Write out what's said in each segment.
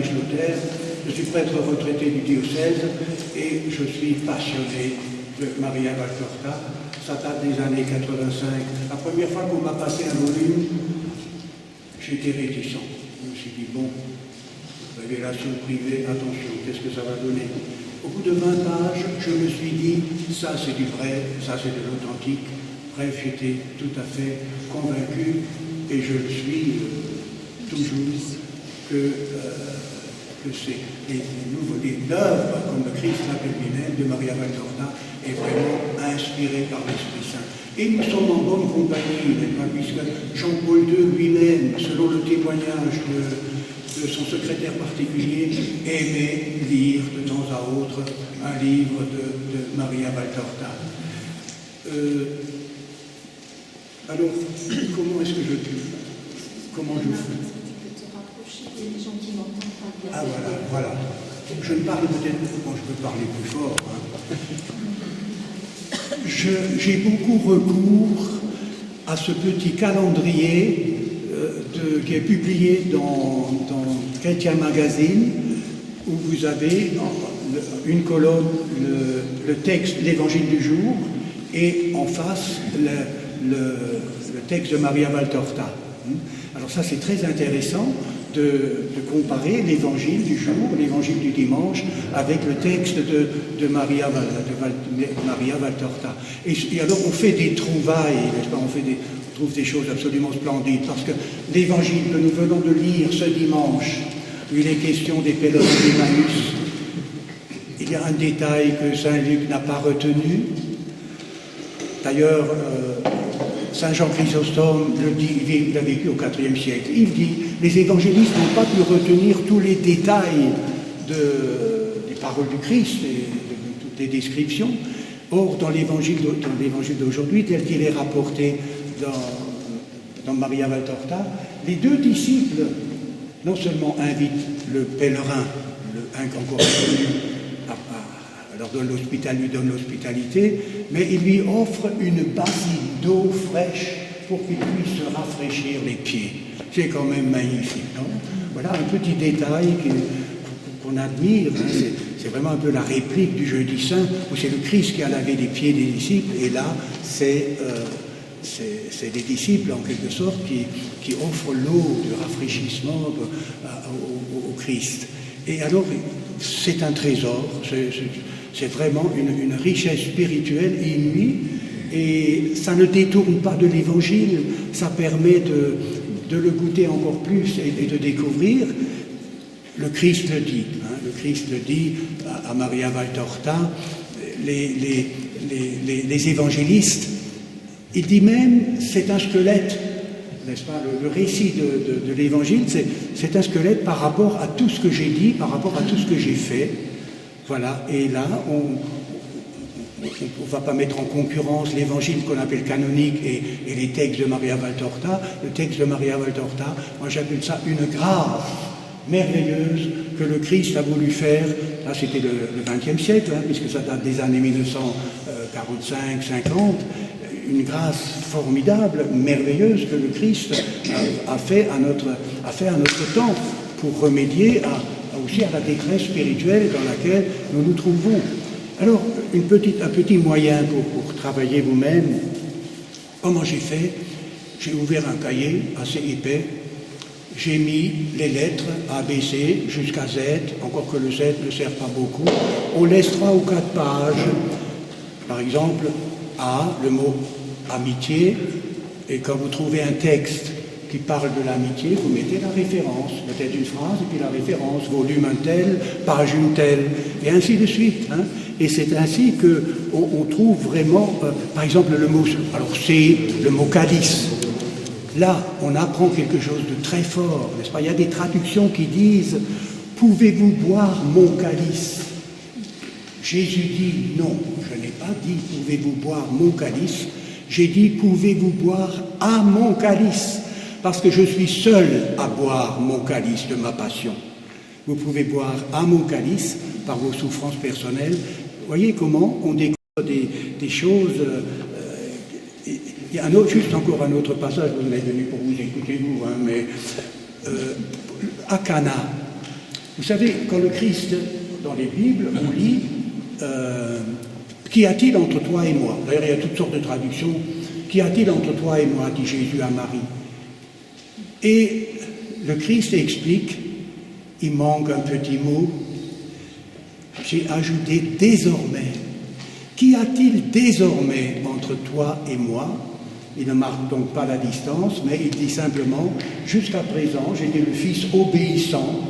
Schlotter, je suis prêtre retraité du diocèse et je suis passionné de Maria Valtorta. Ça date des années 85. La première fois qu'on m'a passé un volume, j'étais réticent. Je me suis dit, bon, révélation privée, attention, qu'est-ce que ça va donner? Au bout de 20 pages, je me suis dit, ça c'est du vrai, ça c'est de l'authentique. Bref, j'étais tout à fait convaincu, et je le suis toujours, que c'est l'œuvre, comme le Christ l'appelle lui-même, de Maria Valtorta, est vraiment inspirée par l'Esprit Saint. Et nous sommes en bonne compagnie, puisque Jean-Paul II lui-même, selon le témoignage de son secrétaire particulier, aimait lire de temps à autre un livre de Maria Valtorta. Alors, comment est-ce que je fais? Comment je fais? Ah voilà. Je ne parle peut-être, bon, je peux parler plus fort. Hein. J'ai beaucoup recours à ce petit calendrier qui est publié dans Chrétien Magazine, où vous avez une colonne, le texte, l'évangile du jour, et en face, le texte de Maria Valtorta. Alors ça, c'est très intéressant de comparer l'évangile du jour, l'évangile du dimanche, avec le texte de Maria Valtorta. Et alors, on fait des trouvailles, n'est-ce pas? On trouve des choses absolument splendides, parce que l'évangile que nous venons de lire ce dimanche, où il est question des pèlerins d'Emmaüs, il y a un détail que saint Luc n'a pas retenu. D'ailleurs, saint Jean Chrysostome le dit, il a vécu au IVe siècle. Il dit, les évangélistes n'ont pas pu retenir tous les détails des paroles du Christ et de toutes les descriptions. Or, dans l'évangile d'aujourd'hui, tel qu'il est rapporté dans Maria Valtorta, les deux disciples, non seulement invitent le pèlerin, un encore connu, lui donne l'hospitalité, mais il lui offre une bassine d'eau fraîche pour qu'il puisse se rafraîchir les pieds. C'est quand même magnifique, non? Voilà un petit détail qu'on admire. Hein. C'est vraiment un peu la réplique du Jeudi Saint, où c'est le Christ qui a lavé les pieds des disciples, et là, c'est des disciples, en quelque sorte, qui offrent l'eau de rafraîchissement au Christ. Et alors, c'est un trésor, c'est vraiment une richesse spirituelle inouïe, et ça ne détourne pas de l'Évangile, ça permet de le goûter encore plus et de découvrir. Le Christ le dit, hein, le Christ le dit à Maria Valtorta, les évangélistes, il dit même, c'est un squelette, n'est-ce pas, le récit de l'Évangile, c'est un squelette par rapport à tout ce que j'ai dit, par rapport à tout ce que j'ai fait. Voilà, et là, on ne va pas mettre en concurrence l'évangile qu'on appelle canonique et les textes de Maria Valtorta. Le texte de Maria Valtorta, moi j'appelle ça une grâce merveilleuse que le Christ a voulu faire. Là, c'était le XXe siècle, hein, puisque ça date des années 1945-50. Une grâce formidable, merveilleuse que le Christ a fait à notre temps pour remédier aussi à la détresse spirituelle dans laquelle nous nous trouvons. Alors, un petit moyen pour travailler vous-même. Comment j'ai fait? J'ai ouvert un cahier assez épais, j'ai mis les lettres A, B, C jusqu'à Z, encore que le Z ne sert pas beaucoup. On laisse 3 ou 4 pages. Par exemple, A, le mot amitié, et quand vous trouvez un texte qui parle de l'amitié, vous mettez la référence, peut-être une phrase, et puis la référence, volume un tel, page une telle, et ainsi de suite. Hein. Et c'est ainsi qu'on trouve vraiment, par exemple, le mot, alors c'est le mot calice. Là, on apprend quelque chose de très fort, n'est-ce pas? Il y a des traductions qui disent « Pouvez-vous boire mon calice ?» Jésus dit « Non, je n'ai pas dit « Pouvez-vous boire mon calice ?» J'ai dit « Pouvez-vous boire à mon calice ?» Parce que je suis seul à boire mon calice de ma passion. Vous pouvez boire à mon calice par vos souffrances personnelles. Vous voyez comment on découvre des choses. Il y a juste encore un autre passage, vous êtes venu pour vous écouter, vous, hein, mais à Cana, Vous savez, quand le Christ, dans les Bibles, on lit qu'y a-t-il entre toi et moi? D'ailleurs, il y a toutes sortes de traductions. Qu'y a-t-il entre toi et moi, dit Jésus à Marie. Et le Christ explique, il manque un petit mot, j'ai ajouté désormais. Qu'y a-t-il désormais entre toi et moi? Il ne marque donc pas la distance, mais il dit simplement, jusqu'à présent, j'étais le fils obéissant,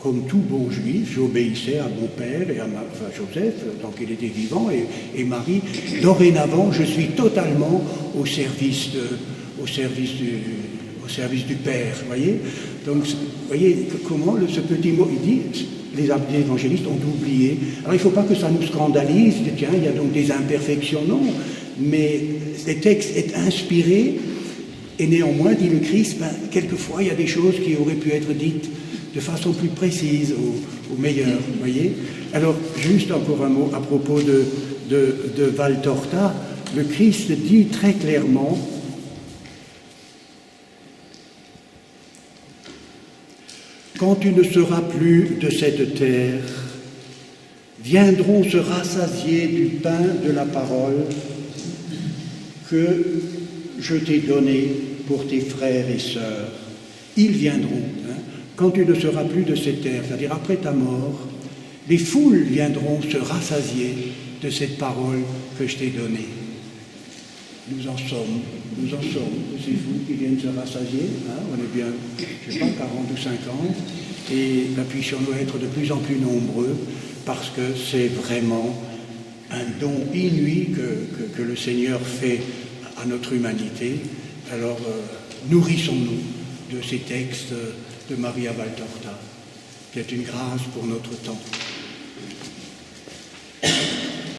comme tout bon juif, j'obéissais à mon père et à Joseph, tant qu'il était vivant, et Marie. Dorénavant, je suis totalement au service du Père, voyez. Donc, vous voyez comment ce petit mot, il dit, les évangélistes ont oublié. Alors, il ne faut pas que ça nous scandalise, tiens, il y a donc des imperfections, non, mais le texte est inspiré, et néanmoins, dit le Christ, quelquefois, il y a des choses qui auraient pu être dites de façon plus précise, ou meilleure, vous voyez. Alors, juste encore un mot à propos de Valtorta. Le Christ dit très clairement, quand tu ne seras plus de cette terre, viendront se rassasier du pain de la parole que je t'ai donné pour tes frères et sœurs. Ils viendront. Quand tu ne seras plus de cette terre, c'est-à-dire après ta mort, les foules viendront se rassasier de cette parole que je t'ai donnée. Nous en sommes, ces foules qui viennent se rassasier, on est bien, je ne sais pas, 40 ou 50, et puissions-nous être de plus en plus nombreux, parce que c'est vraiment un don inouï que le Seigneur fait à notre humanité. Alors, nourrissons-nous de ces textes de Maria Valtorta, qui est une grâce pour notre temps.